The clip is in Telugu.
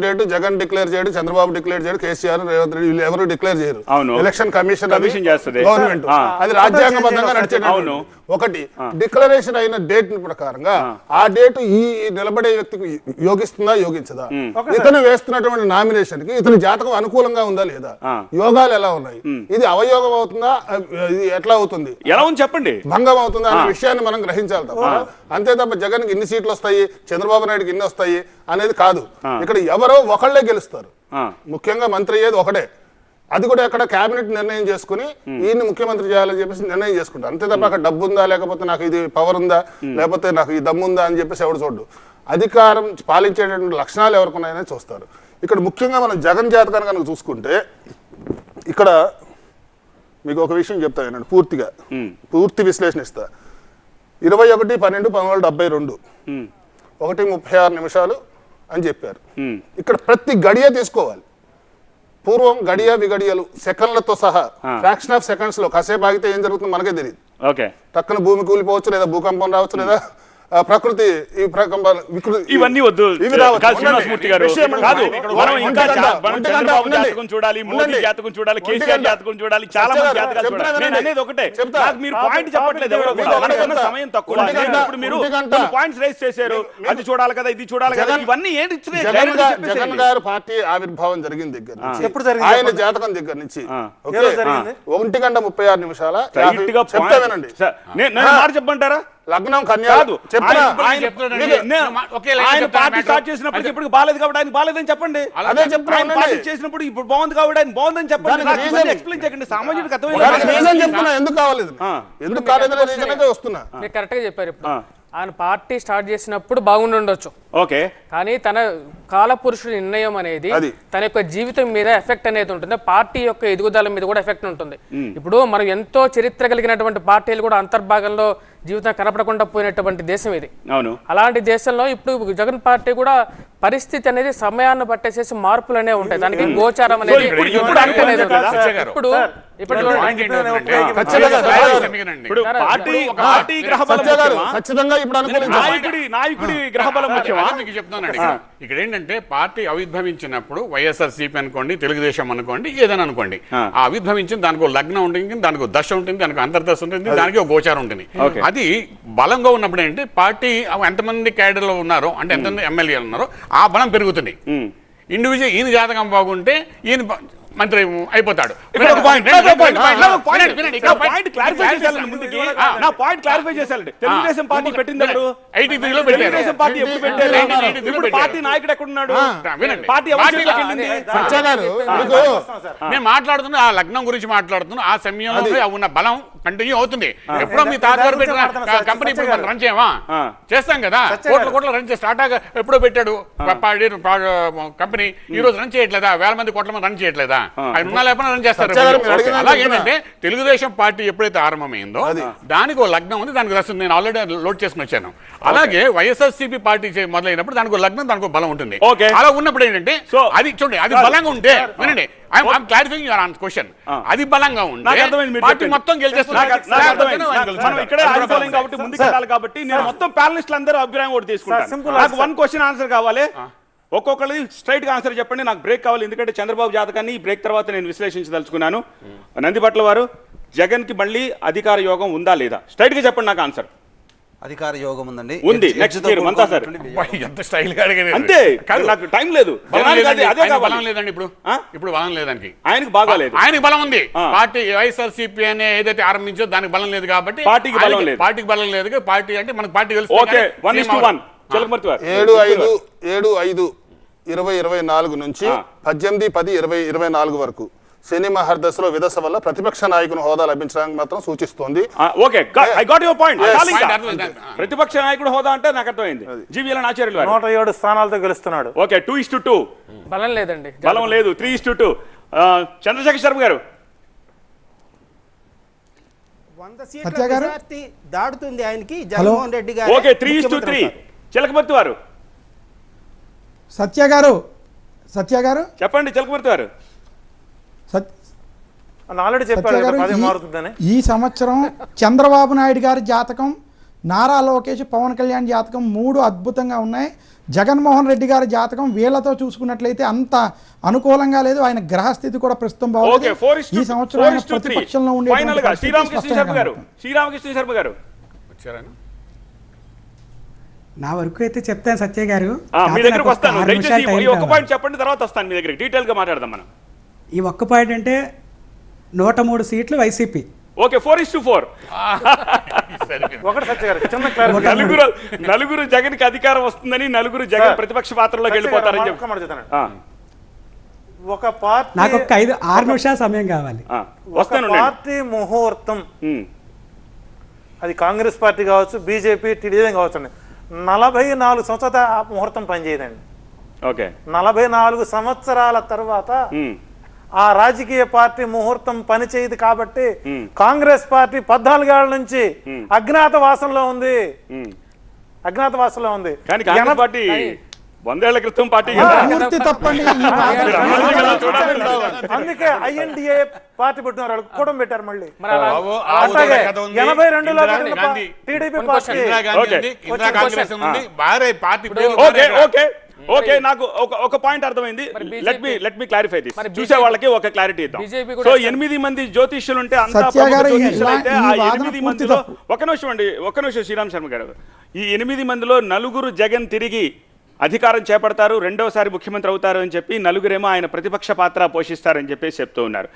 డేట్ జగన్ డిక్లేర్ చేయడు, చంద్రబాబు డిక్లేర్ చేయడు, కేసీఆర్, రేవంత్ రెడ్డి వీళ్ళు ఎవరు డిక్లేర్ చేయరు. ఎలక్షన్ కమిషన్ చేస్తుంది గవర్నమెంట్, అది రాజ్యాంగబద్ధంగా నడిచేది. ఒకటి డిక్లరేషన్ అయిన డేట్ ప్రకారంగా ఆ డేట్ ఈ నిలబడే వ్యక్తికి యోగిస్తుందా యోగించదా, ఇతను వేస్తున్నటువంటి నామినేషన్ కి ఇతని జాతకం అనుకూలంగా ఉందా లేదా, యోగాలు ఎలా ఉన్నాయి, ఇది అవయోగం అవుతుందా, ఇది ఎట్లా అవుతుంది, ఎలా ఉంది చెప్పండి, భంగం అవుతుందా అనే విషయాన్ని మనం గ్రహించాలి తప్ప అంతే తప్ప జగన్ కి ఇన్ని సీట్లు వస్తాయి, చంద్రబాబు నాయుడుకి ఇన్ని వస్తాయి అనేది కాదు. ఇక్కడ ఎవరో ఒకళ్ళే గెలుస్తారు, ముఖ్యంగా మంత్రి అయ్యేది ఒకటే, అది కూడా అక్కడ కేబినెట్ నిర్ణయం చేసుకుని ఈయన్ని ముఖ్యమంత్రి చేయాలని చెప్పేసి నిర్ణయం చేసుకుంటారు. అంతే తప్ప అక్కడ డబ్బు ఉందా, లేకపోతే నాకు ఇది పవర్ ఉందా, లేకపోతే నాకు ఈ దమ్ము ఉందా అని చెప్పేసి ఎవడు చూడు. అధికారం పాలించేటటువంటి లక్షణాలు ఎవరికి ఉన్నాయని చూస్తారు. ఇక్కడ ముఖ్యంగా మనం జగన్ జాతకాన్ని కనుక చూసుకుంటే ఇక్కడ మీకు ఒక విషయం చెప్తా వినండి, పూర్తి విశ్లేషణ ఇస్తా. 21/12/1972 1:36 అని చెప్పారు. ఇక్కడ ప్రతి గడియ తీసుకోవాలి. పూర్వం గడియ విగడియలు సెకండ్లతో సహా ఫ్రాక్షన్ ఆఫ్ సెకండ్స్ లో కాసేపు ఆగితే ఏం జరుగుతుందో మనకే తెలియదు. టక్కున భూమి కూలిపోవచ్చు, లేదా భూకంపం రావచ్చు, లేదా ప్రకృతి ఈ ప్రకంపాలు ఇవన్నీ వద్దు. చూడాలి, మోడీ జాతకం చూడాలి, కేసీఆర్ జాతకం చూడాలి, చాలా మంది జాతకాలు చూడాలి. నేను అనేది ఒకటే, మీరు పాయింట్ చెప్పట్లేదు. సమయం తక్కువ, ఇప్పుడు మీరు పాయింట్స్ రైజ్ చేశారు, అది చూడాలి కదా, ఇది చూడాలి కదా, ఇవన్నీ ఏంటి? జగన్ గారు పార్టీ ఆవిర్భావం జరిగిన దగ్గర నుంచి, ఆయన జాతకం దగ్గర నుంచి 1:36 చెప్తానండి. మాట చెప్పంటారా? లగ్నం కన్యా పార్టీ స్టార్ట్ చేసినప్పుడు ఇప్పుడు బాలేదు కాబట్టి ఆయన బాలేదని చెప్పండి. అదే చెప్తాను, పార్టీ చేసినప్పుడు ఇప్పుడు బాగుంది కాబట్టి ఆయన బాగుందని చెప్పండి. ఎక్స్ప్లెయిన్ చేయకండి, సామాజిక చెప్తున్నా ఎందుకు కావాలేదు, ఎందుకు కాలేదని రీజన్ వస్తున్నా. మీరు కరెక్ట్ గా చెప్పారు. ఇప్పుడు ఆయన పార్టీ స్టార్ట్ చేసినప్పుడు బాగుండొచ్చు, ఓకే, కానీ తన కాలపురుషుడి నిర్ణయం అనేది తన యొక్క జీవితం మీద ఎఫెక్ట్ అనేది ఉంటుంది, పార్టీ యొక్క ఎదుగుదల మీద కూడా ఎఫెక్ట్ ఉంటుంది. ఇప్పుడు మనం ఎంతో చరిత్ర కలిగినటువంటి పార్టీలు కూడా అంతర్భాగంలో జీవితం కనపడకుండా పోయినటువంటి దేశం ఇది. అలాంటి దేశంలో ఇప్పుడు జగన్ పార్టీ కూడా పరిస్థితి అనేది సమయాన్ని పట్టేసేసి మార్పులు అనేవి ఉంటాయి, దానికి గోచారం అనేది ఇక్కడ ఏంటంటే పార్టీ ఆవిర్భవించినప్పుడు వైఎస్ఆర్సీపీ అనుకోండి, తెలుగుదేశం అనుకోండి, ఏదైనా అనుకోండి, ఆ ఆవిర్భవించిన దానికి లగ్నం ఉంటుంది, దానికి దశ ఉంటుంది, దానికి అంతర్దశ ఉంటుంది, దానికి గోచారం ఉంటుంది. అది బలంగా ఉన్నప్పుడు ఏంటంటే పార్టీ ఎంతమంది క్యాడర్లో ఉన్నారో, అంటే ఎంతమంది ఎమ్మెల్యేలు ఉన్నారో ఆ బలం పెరుగుతుంది. ఇండివిజువల్ ఈయన జాతకం బాగుంటే ఈయన మంత్రి అయిపోతాడు. తెలుగుదేశం పార్టీ పెట్టినప్పుడు నాయకుడు ఎక్కడున్నాడు? నేను మాట్లాడుతున్నా ఆ లగ్నం గురించి మాట్లాడుతున్నా. ఆ సమయంలో ఉన్న బలం కంటిన్యూ అవుతుంది. ఎప్పుడో మీ తాతగారు పెట్టిన కంపెనీ ఇప్పుడు మనం రన్ చేయమా? చేస్తాం కదా, కోట్ల రన్ చేసి టాటా ఎప్పుడో పెట్టాడు కంపెనీ, ఈ రోజు రన్ చేయట్లేదా? వేల మంది కోట్ల మంది రన్ చేయట్లేదా? ఆయన ఉన్నా లేకపోతే రన్ చేస్తారు. అలాగేంటంటే తెలుగుదేశం పార్టీ ఎప్పుడైతే ఆరంభమైందో దానికి లగ్నం ఉంది, దానికి రస్తుంది. నేను ఆల్రెడీ లోడ్ చేసుకుని వచ్చాను. అలాగే వైఎస్ఆర్సీపీ పార్టీ మొదలైనప్పుడు దానికి లగ్నం, దానికి బలం ఉంటుంది. అలా ఉన్నప్పుడు ఏంటంటే అది చూడండి, అది బలంగా ఉంటే వినండి, క్లారిఫైయింగ్ యువర్ ఆన్సర్ క్వశ్చన్, అది బలంగా ఉంటే పార్టీ మొత్తం గెలిచేస్తుంది. కాబట్టి నేను మొత్తం ప్యానలిస్టులు అందరూ అభిప్రాయం కూడా తీసుకుంటాను. నాకు వన్ క్వశ్చన్ ఆన్సర్ కావాలి, ఒక్కొక్కరిది స్ట్రైట్ గా ఆన్సర్ చెప్పండి. నాకు బ్రేక్ కావాలి, ఎందుకంటే చంద్రబాబు జాతకాన్ని ఈ బ్రేక్ తర్వాత నేను విశ్లేషించదలుచుకున్నాను. నందిపట్ల వారు, జగన్ కి మళ్ళీ అధికార యోగం ఉందా లేదా? స్ట్రైట్ గా చెప్పండి నాకు ఆన్సర్. అధికార యోగం ఉందండి, ఉంది. నెక్స్ట్ మంతా సార్ ఎంత స్టైల్ గా అడిగారు. అంతే, నాకు టైం లేదు. బలం లేదండి ఇప్పుడు బలం లేదానికి, ఆయనకి బాగాలేదు. ఆయనకి బలం ఉంది. పార్టీ వైఎస్ఆర్సీపీ అనే ఏదైతే ఆరంభించో దానికి బలం లేదు కాబట్టి పార్టీకి బలం లేదు. పార్టీకి బలం లేదు. పార్టీ అంటే మనకు పార్టీ కలిసి 7/5/2024 నుంచి 18/10/2024 వరకు శని మహర్దశలో విదశ వల్ల ప్రతిపక్ష నాయకుని హోదా లభించడానికి మాత్రం సూచిస్తోంది. ప్రతిపక్ష నాయకుడు హోదా అంటే నాకు అర్థమైంది. జీవీఎల్ ఆచార్యులు 107 స్థానాలతో గెలుస్తున్నాడు. ఓకే, 2:2 బలం లేదండి, బలం లేదు. 3:2 చంద్రశేఖర్ శర్మ గారు, 100 సీట్ల దాడుతుంది ఆయనకి జగన్మోహన్ రెడ్డి గారు. ఓకే, 3:3 చిలకమర్తి వారు. సత్య గారు చెప్పండి. చిలకమర్తి వారు ఈ సంవత్సరం చంద్రబాబు నాయుడు గారి జాతకం, నారా లోకేష్, పవన్ కళ్యాణ్ జాతకం 3 అద్భుతంగా ఉన్నాయి. జగన్మోహన్ రెడ్డి గారి జాతకం వీళ్ళతో చూసుకున్నట్లయితే అంత అనుకూలంగా లేదు. ఆయన గ్రహస్థితి కూడా ప్రస్తుతం ఓకే, 4:3. ఈ సంవత్సరం ఆయన ప్రతిపక్షంలో ఉండే ఫైనల్ గా శ్రీరామకృష్ణ శర్మ గారు వచ్చారని నా వరకు అయితే చెప్తాను సత్య గారు. మీ దగ్గరకు వస్తాను, దయచేసి ఈ ఒక్క పాయింట్ చెప్పండి, తర్వాత వస్తాను మీ దగ్గర డీటెయిల్ గా మాట్లాడదాం మనం. ఈ ఒక్క పాయింట్ అంటే 103 సీట్లు వైసీపీ. ఓకే, 4:4. ఒకటి సత్య గారు చిన్న క్లారిటీ. నలుగురు జగన్ కి అధికారం వస్తుందని, నలుగురు జగన్ ప్రతిపక్ష పాత్రలోకి వెళ్ళిపోతారని చెప్పి ఒక పార్టీ నాకు ఒక 6 నిమిషాల సమయం కావాలి. వస్తాను. పార్టీ ముహూర్తం అది కాంగ్రెస్ పార్టీ కావచ్చు, బీజేపీ, టీడీపీ కావచ్చు అండి, 44 సంవత్సరాల ముహూర్తం పనిచేయదండి. ఓకే, 44 సంవత్సరాల తర్వాత ఆ రాజకీయ పార్టీ ముహూర్తం పనిచేయదు కాబట్టి కాంగ్రెస్ పార్టీ 14 ఏళ్ల నుంచి అజ్ఞాతవాసంలో ఉంది. కానీ కాంగ్రెస్ పార్టీ 100 ఏళ్ల క్రితం పార్టీ అందుకే ఐఎన్డిఏ పార్టీ పెట్టినారు, వాళ్ళు కూడా పెట్టారు. మళ్ళీ బాబు, ఆ ఉదయ కథ ఉంది. 82లో గాంధీ, టీడీపీ పార్టీ ఇందిరా కాంగ్రెస్ ఉంది, భారీ పార్టీ పేరు ఓకే ఓకే ఓకే, నాకు ఒక పాయింట్ అర్థమైంది. Let me clarify this. చూసే వాళ్ళకి ఒక క్లారిటీ ఇద్దాం. సో 8 మంది జ్యోతిష్యులు ఉంటే అంతా జ్యోతిష్యులు అయితే ఆ 8 మందిలో ఒక నిమిషం శ్రీరామ్ శర్మ గారు, ఈ 8 మందిలో 4 జగన్ తిరిగి అధికారం చేపడతారు, రెండవసారి ముఖ్యమంత్రి అవుతారు అని చెప్పి, 4 ఆయన ప్రతిపక్ష పాత్ర పోషిస్తారని చెప్పేసి చెప్తూ ఉన్నారు.